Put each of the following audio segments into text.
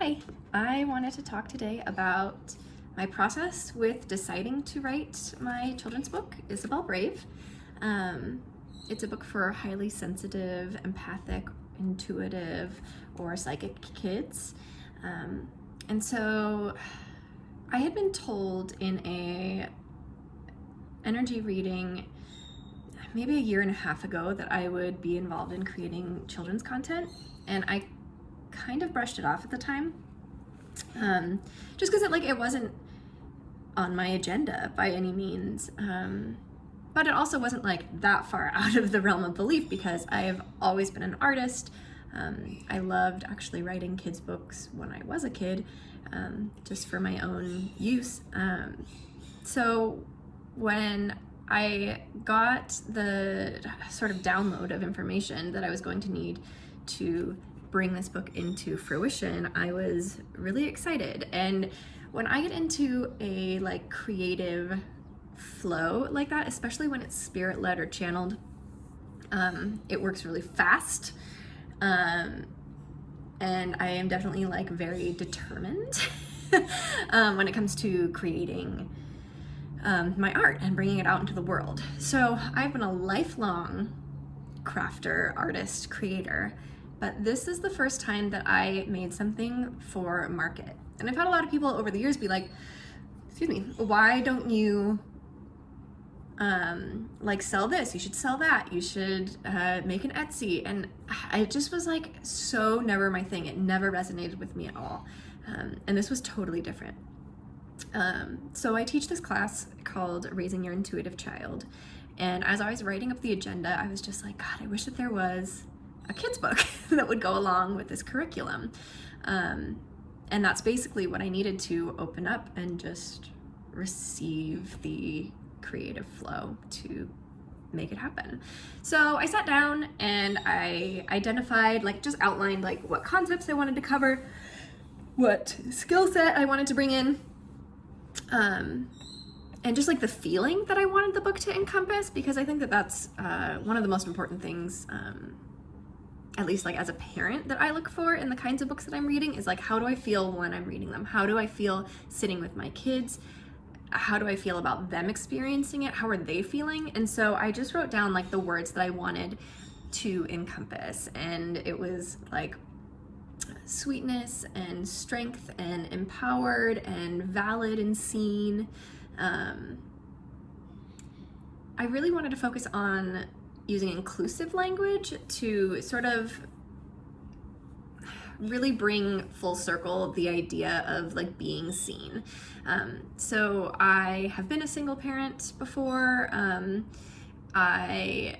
Hi, I wanted to talk today about my process with deciding to write my children's book, Isabel Brave. It's a book for highly sensitive, empathic, intuitive, or psychic kids. And so I had been told in a energy reading maybe a year and a half ago that I would be involved in creating children's content, and I kind of brushed it off at the time, just because it wasn't on my agenda by any means, but it also wasn't that far out of the realm of belief because I have always been an artist. I loved actually writing kids books when I was a kid, just for my own use. So when I got the sort of download of information that I was going to need to bring this book into fruition, I was really excited. And when I get into a creative flow like that, especially when it's spirit-led or channeled, it works really fast. And I am definitely very determined when it comes to creating my art and bringing it out into the world. So I've been a lifelong crafter, artist, creator, but this is the first time that I made something for market. And I've had a lot of people over the years be like, excuse me, why don't you sell this? You should sell that. You should make an Etsy. And I just was so never my thing. It never resonated with me at all. And this was totally different. So I teach this class called Raising Your Intuitive Child. And as I was writing up the agenda, I was just like, God, I wish that there was a kid's book that would go along with this curriculum. And that's basically what I needed to open up and just receive the creative flow to make it happen. So I sat down and I identified, just outlined what concepts I wanted to cover, what skill set I wanted to bring in, and just the feeling that I wanted the book to encompass, because I think that that's one of the most important things, at least as a parent, that I look for in the kinds of books that I'm reading is how do I feel when I'm reading them? How do I feel sitting with my kids? How do I feel about them experiencing it? How are they feeling? And so I just wrote down the words that I wanted to encompass, and it was sweetness and strength and empowered and valid and seen. I really wanted to focus on using inclusive language to sort of really bring full circle the idea of being seen. So I have been a single parent before. I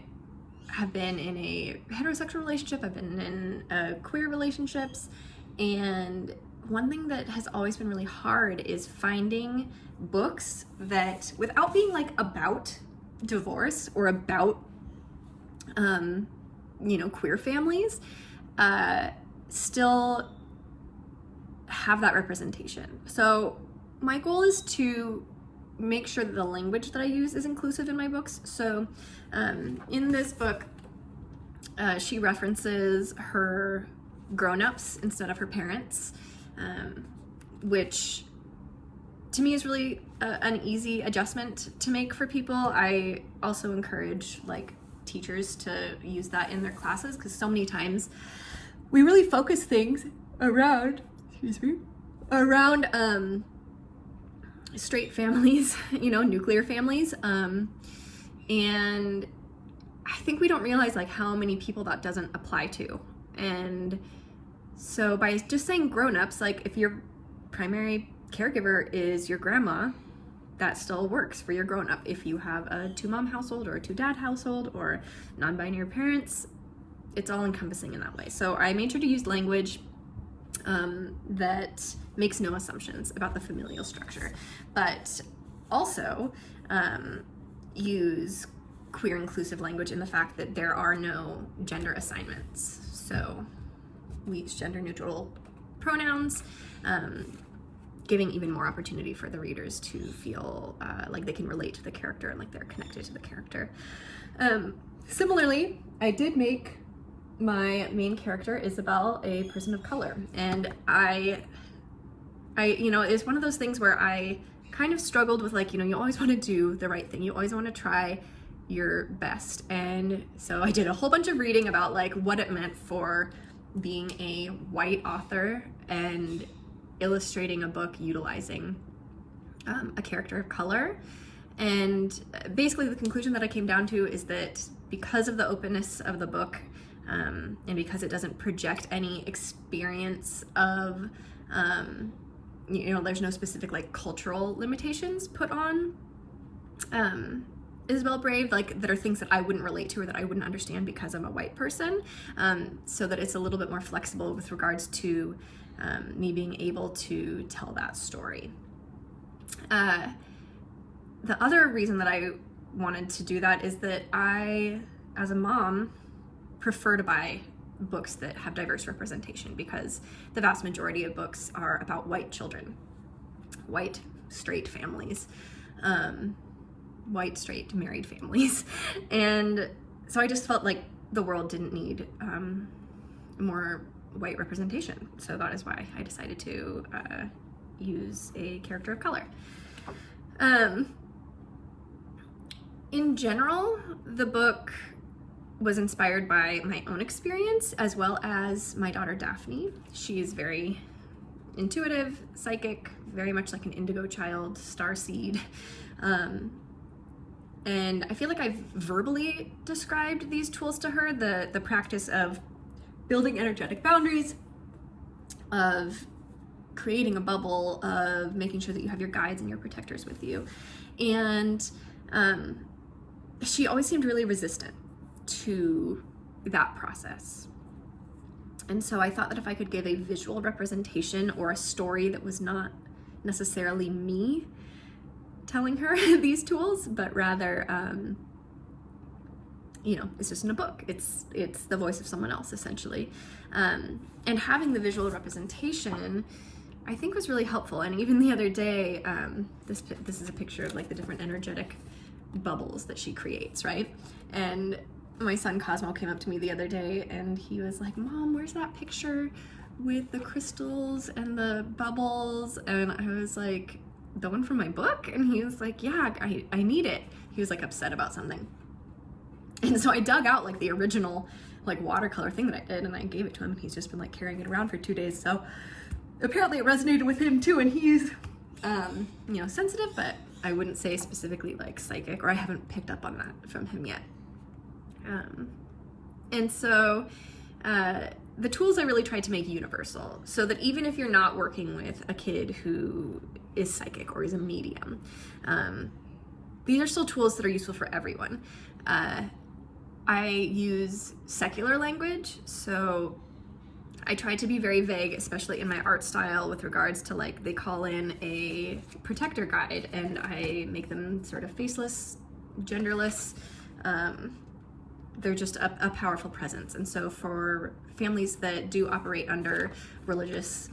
have been in a heterosexual relationship. I've been in queer relationships. And one thing that has always been really hard is finding books that, without being about divorce or about queer families, still have that representation. So my goal is to make sure that the language that I use is inclusive in my books. So in this book, she references her grown-ups instead of her parents, which to me is really an easy adjustment to make for people. I also encourage teachers to use that in their classes, because so many times we really focus things around straight families, nuclear families, and I think we don't realize how many people that doesn't apply to. And so by just saying grown-ups, if your primary caregiver is your grandma, that still works for your grown-up. If you have a 2-mom household or a 2-dad household or non-binary parents, it's all encompassing in that way. So I made sure to use language that makes no assumptions about the familial structure, but also use queer inclusive language in the fact that there are no gender assignments. So we use gender neutral pronouns, giving even more opportunity for the readers to feel like they can relate to the character and they're connected to the character. Similarly, I did make my main character, Isabel, a person of color. And I, it's one of those things where I kind of struggled with, like, you always want to do the right thing. You always want to try your best. And so I did a whole bunch of reading about like what it meant for being a white author and illustrating a book utilizing a character of color. And basically the conclusion that I came down to is that because of the openness of the book, and because it doesn't project any experience of, there's no specific like cultural limitations put on Isabel Brave, like that are things that I wouldn't relate to or that I wouldn't understand because I'm a white person, so that it's a little bit more flexible with regards to me being able to tell that story. The other reason that I wanted to do that is that I, as a mom, prefer to buy books that have diverse representation, because the vast majority of books are about white children, white straight families, white straight married families. And so I just felt like the world didn't need more white representation. So that is why I decided to use a character of color. In general, the book was inspired by my own experience as well as my daughter Daphne. She is very intuitive, psychic, very much like an indigo child, starseed. And I feel like I've verbally described these tools to her, the practice of building energetic boundaries, of creating a bubble, of making sure that you have your guides and your protectors with you. And she always seemed really resistant to that process. And so I thought that if I could give a visual representation or a story that was not necessarily me telling her these tools, but rather, it's just in a book. It's the voice of someone else, essentially. And having the visual representation, I think, was really helpful. And even the other day, this is a picture of like the different energetic bubbles that she creates, right? And my son Cosmo came up to me the other day and he was like, "Mom, where's that picture with the crystals and the bubbles?" And I was like, "The one from my book?" And he was like, "Yeah, I need it." He was like upset about something. And so I dug out like the original like watercolor thing that I did and I gave it to him, and he's just been like carrying it around for 2 days. So apparently it resonated with him too, and he's sensitive, but I wouldn't say specifically like psychic, or I haven't picked up on that from him yet. And so the tools I really tried to make universal, so that even if you're not working with a kid who is psychic or is a medium, these are still tools that are useful for everyone. I use secular language, so I try to be very vague, especially in my art style, with regards to like, they call in a protector guide and I make them sort of faceless, genderless. They're just a powerful presence. And so for families that do operate under religious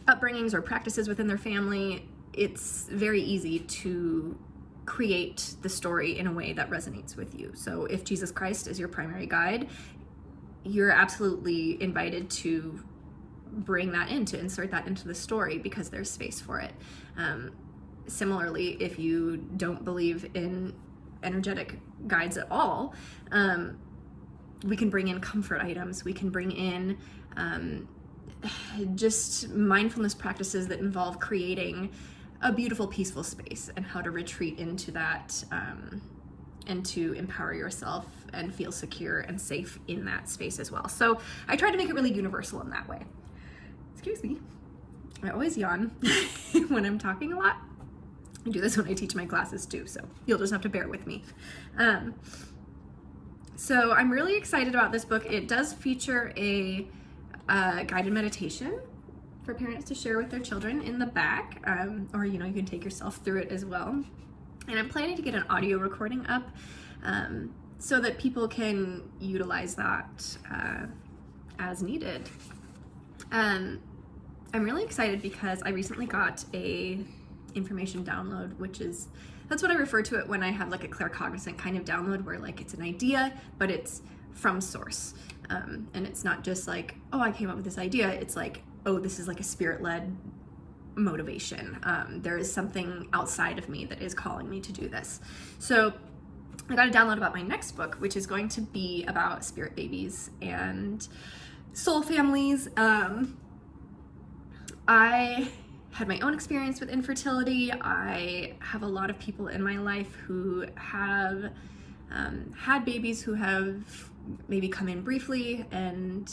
upbringings or practices within their family, it's very easy to create the story in a way that resonates with you. So if Jesus Christ is your primary guide, you're absolutely invited to bring that in, to insert that into the story, because there's space for it. Similarly, if you don't believe in energetic guides at all, we can bring in comfort items. We can bring in just mindfulness practices that involve creating a beautiful, peaceful space, and how to retreat into that, and to empower yourself and feel secure and safe in that space as well. So I try to make it really universal in that way. Excuse me. I always yawn when I'm talking a lot. I do this when I teach my classes too, so you'll just have to bear with me. So I'm really excited about this book. It does feature a guided meditation for parents to share with their children in the back, or you can take yourself through it as well. And I'm planning to get an audio recording up so that people can utilize that as needed. I'm really excited because I recently got a information download, that's what I refer to it when I have like a claircognizant kind of download, where like it's an idea, but it's from source. And it's not just like, oh, I came up with this idea. It's like, oh, this is like a spirit-led motivation. There is something outside of me that is calling me to do this. So I got a download about my next book, which is going to be about spirit babies and soul families. I had my own experience with infertility. I have a lot of people in my life who have had babies who have maybe come in briefly and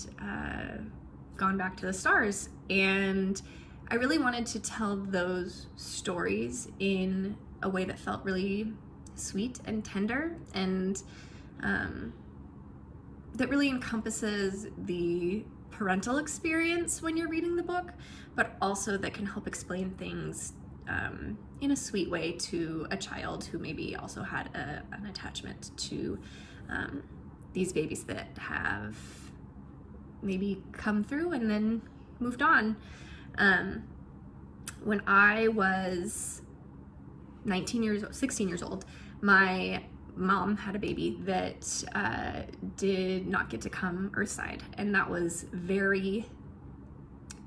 gone back to the stars. And I really wanted to tell those stories in a way that felt really sweet and tender, and that really encompasses the parental experience when you're reading the book, but also that can help explain things in a sweet way to a child who maybe also had an attachment to these babies that have maybe come through and then moved on. When I was 16 years old, my mom had a baby that did not get to come earthside, and that was very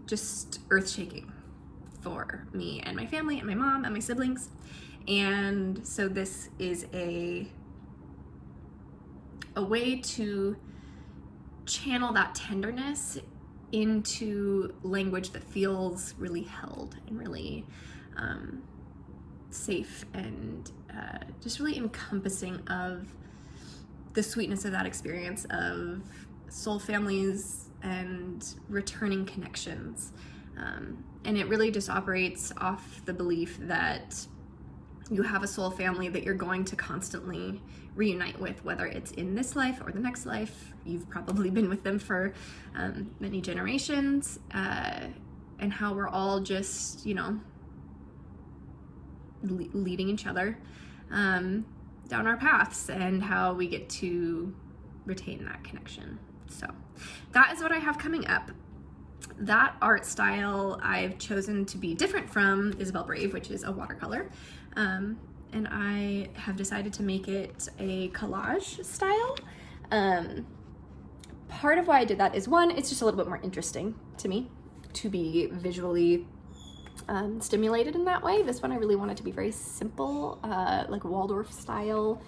just earth-shaking for me and my family and my mom and my siblings. And so this is a way to channel that tenderness into language that feels really held and really safe and just really encompassing of the sweetness of that experience of soul families and returning connections. And it really just operates off the belief that you have a soul family that you're going to constantly reunite with, whether it's in this life or the next life. You've probably been with them for many generations, and how we're all just, leading each other down our paths, and how we get to retain that connection. So that is what I have coming up. That art style I've chosen to be different from Isabel Brave, which is a watercolor. And I have decided to make it a collage style. Part of why I did that is, one, it's just a little bit more interesting to me to be visually stimulated in that way. This one I really wanted to be very simple, like Waldorf style.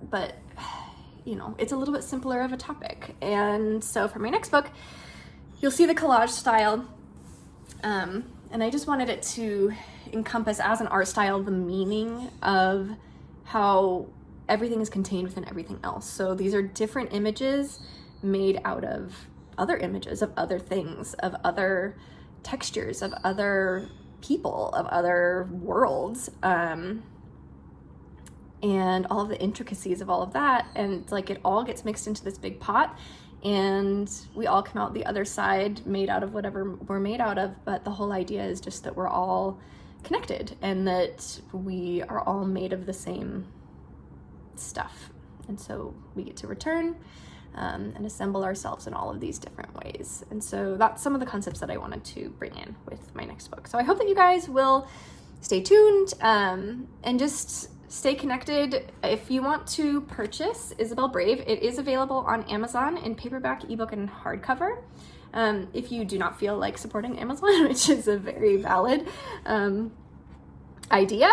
But it's a little bit simpler of a topic. And so for my next book, you'll see the collage style. And I just wanted it to encompass as an art style the meaning of how everything is contained within everything else. So these are different images made out of other images, of other things, of other textures, of other people, of other worlds. And all of the intricacies of all of that, and it all gets mixed into this big pot, and we all come out the other side made out of whatever we're made out of. But the whole idea is just that we're all connected and that we are all made of the same stuff, and so we get to return and assemble ourselves in all of these different ways. And so that's some of the concepts that I wanted to bring in with my next book. So I hope that you guys will stay tuned and just stay connected. If you want to purchase Isabel Brave, it is available on Amazon in paperback, ebook, and hardcover. If you do not feel like supporting Amazon, which is a very valid idea,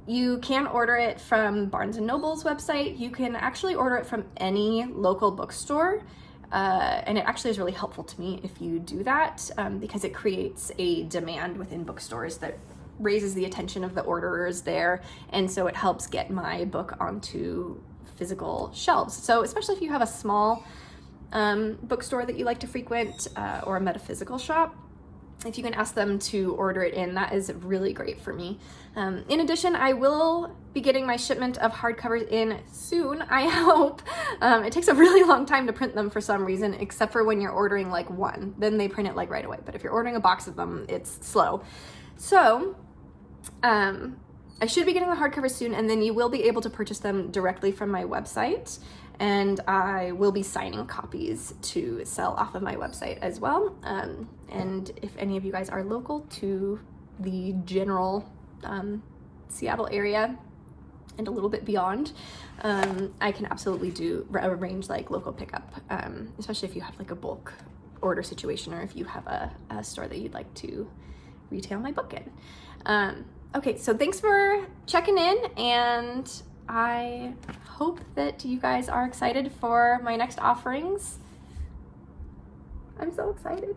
you can order it from Barnes & Noble's website. You can actually order it from any local bookstore. And it actually is really helpful to me if you do that, because it creates a demand within bookstores that raises the attention of the orderers there, and so it helps get my book onto physical shelves. So especially if you have a small bookstore that you like to frequent, or a metaphysical shop, if you can ask them to order it in, that is really great for me. In addition, I will be getting my shipment of hardcovers in soon, I hope. It takes a really long time to print them for some reason, except for when you're ordering one, then they print it right away. But if you're ordering a box of them, it's slow. So I should be getting the hardcovers soon, and then you will be able to purchase them directly from my website, and I will be signing copies to sell off of my website as well. And if any of you guys are local to the general Seattle area, and a little bit beyond, I can absolutely arrange like local pickup, especially if you have like a bulk order situation, or if you have a store that you'd like to retail my book in. Okay, so thanks for checking in, and I hope that you guys are excited for my next offerings. I'm so excited.